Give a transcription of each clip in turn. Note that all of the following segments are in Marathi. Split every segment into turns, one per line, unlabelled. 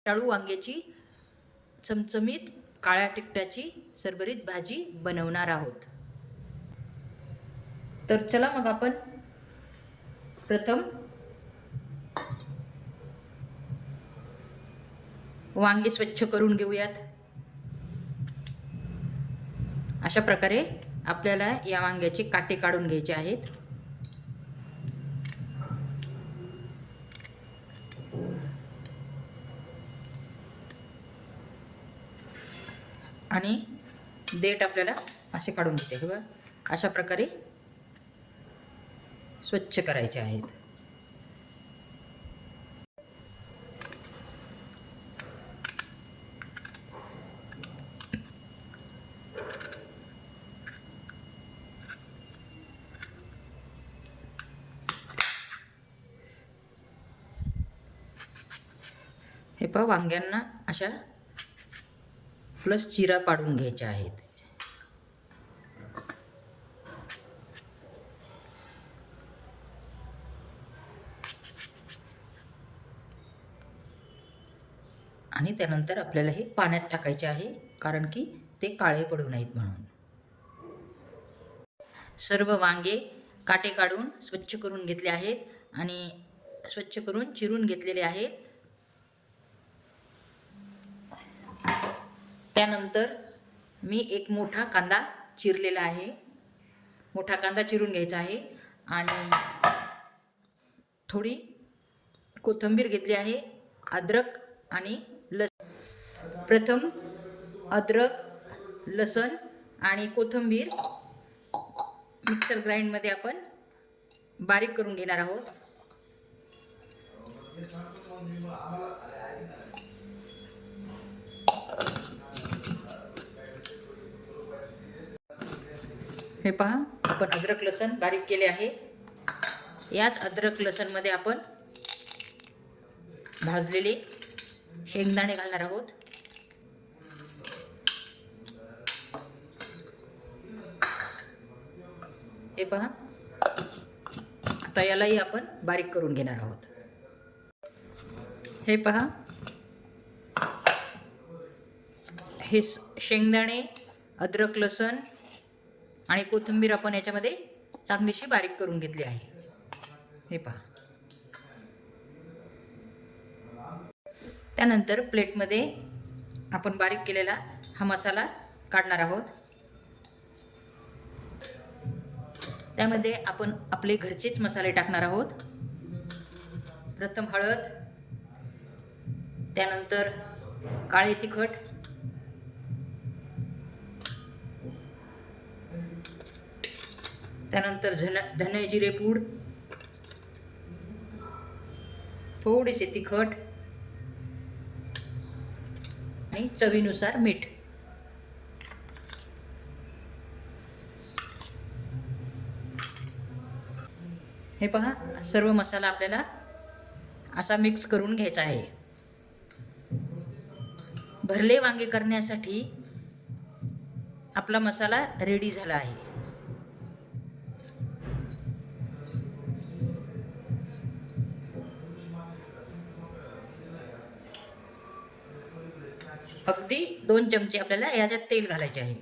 रताळू वांग्याची चमचमीत काळ्या तिखटाची सरबरीत भाजी बनवणार आहोत. तर चला मग आपण प्रथम वांगे स्वच्छ करून घेऊयात. अशा प्रकारे आपल्याला या वांग्याचे काटे काढून घ्यायचे आहेत. आणि देठ आपल्याला असे काढून घ्यायचे. बघा अशा प्रकारे स्वच्छ करायचे आहेत. हे पहा वांग्यांना अशा प्लस चिरा पाडून घ्यायच्या आहेत. आणि त्यानंतर आपल्याला हे पाण्यात टाकायचे आहे, कारण की ते काळे पडू नयेत म्हणून. सर्व वांगे काटे काढून स्वच्छ करून घेतले आहेत आणि स्वच्छ करून चिरून घेतलेले आहेत. त्यानंतर मी एक मोठा कांदा चिरलेला आहे. मोठा कांदा चिरून घ्यायचा आहे आणि थोडी कोथिंबीर घेतली आहे. अद्रक आणि लसूण. प्रथम अद्रक, लसूण आणि कोथिंबीर मिक्सर ग्राइंडमध्ये आपण बारीक करून घेणार आहोत. हे पहा आपण अद्रक लसूण बारीक केले आहे. याच अद्रक लसूण मध्ये आपण भाजलेले शेंगदाणे घालणार आहोत. हे पहा आता यालाही आपण बारीक करून घेणार आहोत. हे पहा हे शेंगदाणे, अद्रक लसूण आणि कोथिंबीर आपण याच्यामध्ये चांगलीशी बारीक करून घेतली आहे. हे पहा. त्यानंतर प्लेटमध्ये आपण बारीक केलेला हा मसाला काढणार आहोत. त्यामध्ये आपण आपले घरचेच मसाले टाकणार आहोत. प्रथम हळद, त्यानंतर काळे तिखट, त्यानंतर धने जिरे पूड, थोडेसे तिखट आणि चवीनुसार मीठ. हे पहा सर्व मसाला आपल्याला असा मिक्स करून घ्यायचा आहे. भरले वांगे करण्यासाठी आपला मसाला रेडी झाला आहे. अगदी 2 चमचे आपल्याला याच्यात तेल घालायचे आहे.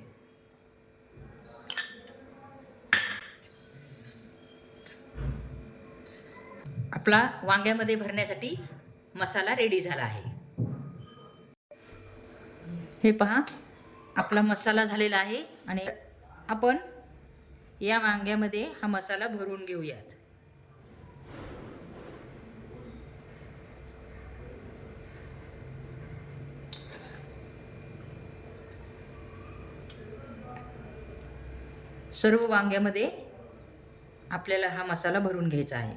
आपला वांग्यामध्ये भरण्यासाठी मसाला रेडी झाला आहे. हे पहा आपला मसाला झालेला आहे आणि आपण या वांग्यामध्ये हा मसाला भरून घेऊयात. सर्व वांग्यामध्ये आपल्याला हा मसाला भरून घ्यायचा आहे.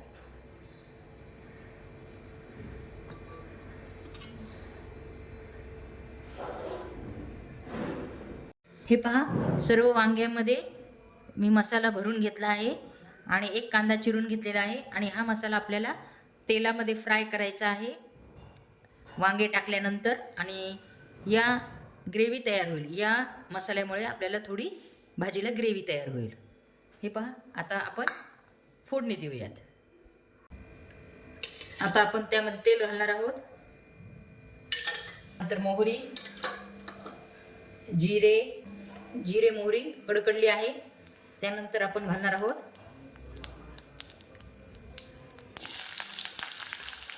हे पहा सर्व वांग्यामध्ये मी मसाला भरून घेतला आहे आणि एक कांदा चिरून घेतलेला आहे आणि हा मसाला आपल्याला तेलामध्ये फ्राय करायचा आहे वांगे टाकल्यानंतर. आणि या ग्रेव्ही तयार होईल. या मसाल्यामुळे आपल्याला थोडी भाजीला ग्रेव्ही तयार होईल. हे पहा आता आपण फोडणी देऊयात. आता आपण त्यामध्ये तेल घालणार आहोत. नंतर मोहरी, जिरे मोहरी कडकडली आहे. त्यानंतर आपण घालणार आहोत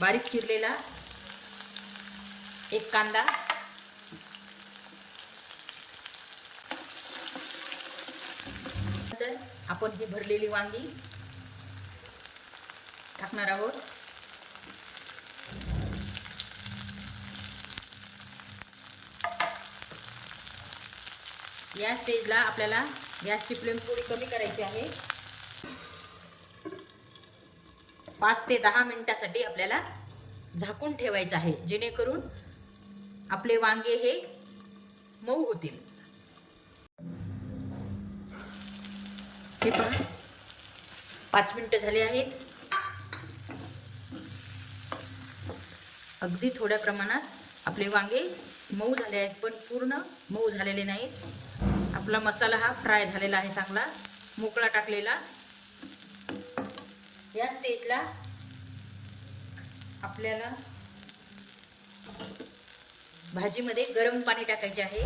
बारीक चिरलेला एक कांदा, नंतर आपण ही भरलेली वांगी टाकणार आहोत. या स्टेजला आपल्याला गॅसची फ्लेम थोडी कमी करायची आहे. 5 ते 10 मिनिटासाठी आपल्याला झाकून ठेवायचं आहे, जेणेकरून आपले वांगे हे मऊ होतील. हे पहा 5 मिनिटं झाले आहेत. अगदी थोड्या प्रमाणात आपले वांगे मऊ झाले आहेत, पण पूर्ण मऊ झालेले नाहीत. आपला मसाला हा फ्राय झालेला आहे, चांगला मोकळा टाकलेला. या स्टेजला आपल्याला भाजीमध्ये गरम पाणी टाकायचे आहे.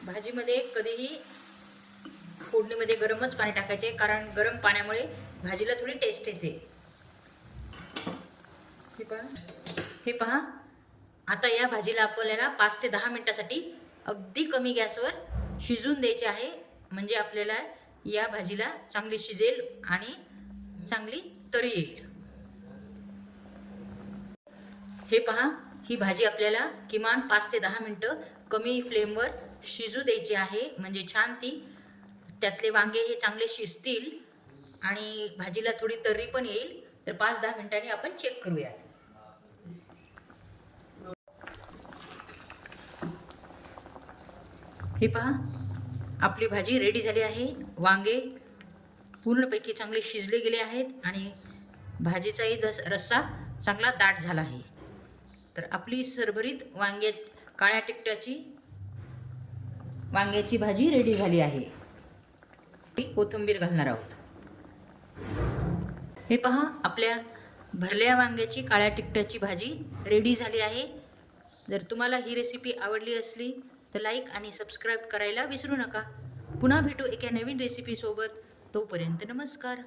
भाजीमध्ये कधीही फोडणीमध्ये गरमच पाणी टाकायचे, कारण गरम पाण्यामुळे भाजीला थोडी टेस्ट येते. हे पहा आता या भाजीला आपल्याला 5 ते 10 मिनिटासाठी अगदी कमी गॅसवर शिजवून द्यायचे आहे, म्हणजे आपल्याला या भाजीला चांगली शिजेल आणि चांगली तरी येईल. हे पहा ही भाजी आपल्याला किमान 5 ते 10 मिनिटं कमी फ्लेमवर शिजू द्यायची आहे, म्हणजे छान त्यातले वांगे हे चांगले शिजतील आणि भाजीला थोडी तर्री पण येईल. तर 5-10 मिनिटांनी आपण चेक करूयात. हे पहा आपली भाजी रेडी झाली आहे. वांगे पूर्णपैकी चांगले शिजले गेले आहेत आणि भाजीचाही रस्सा चांगला दाट झाला आहे. तर आपली सरभरीत काळ्या तिखटाची वांग्याची भाजी रेडी झाली आहे. कोथिंबीर घालणार आहोत. हे पहा आपल्या भरल्या वांग्याची काळ्या तिखटाची भाजी रेडी झाली आहे. जर तुम्हाला ही रेसिपी आवडली असली तर लाईक आणि सबस्क्राईब करायला विसरू नका. पुन्हा भेटू एका नवीन रेसिपीसोबत. तोपर्यंत नमस्कार.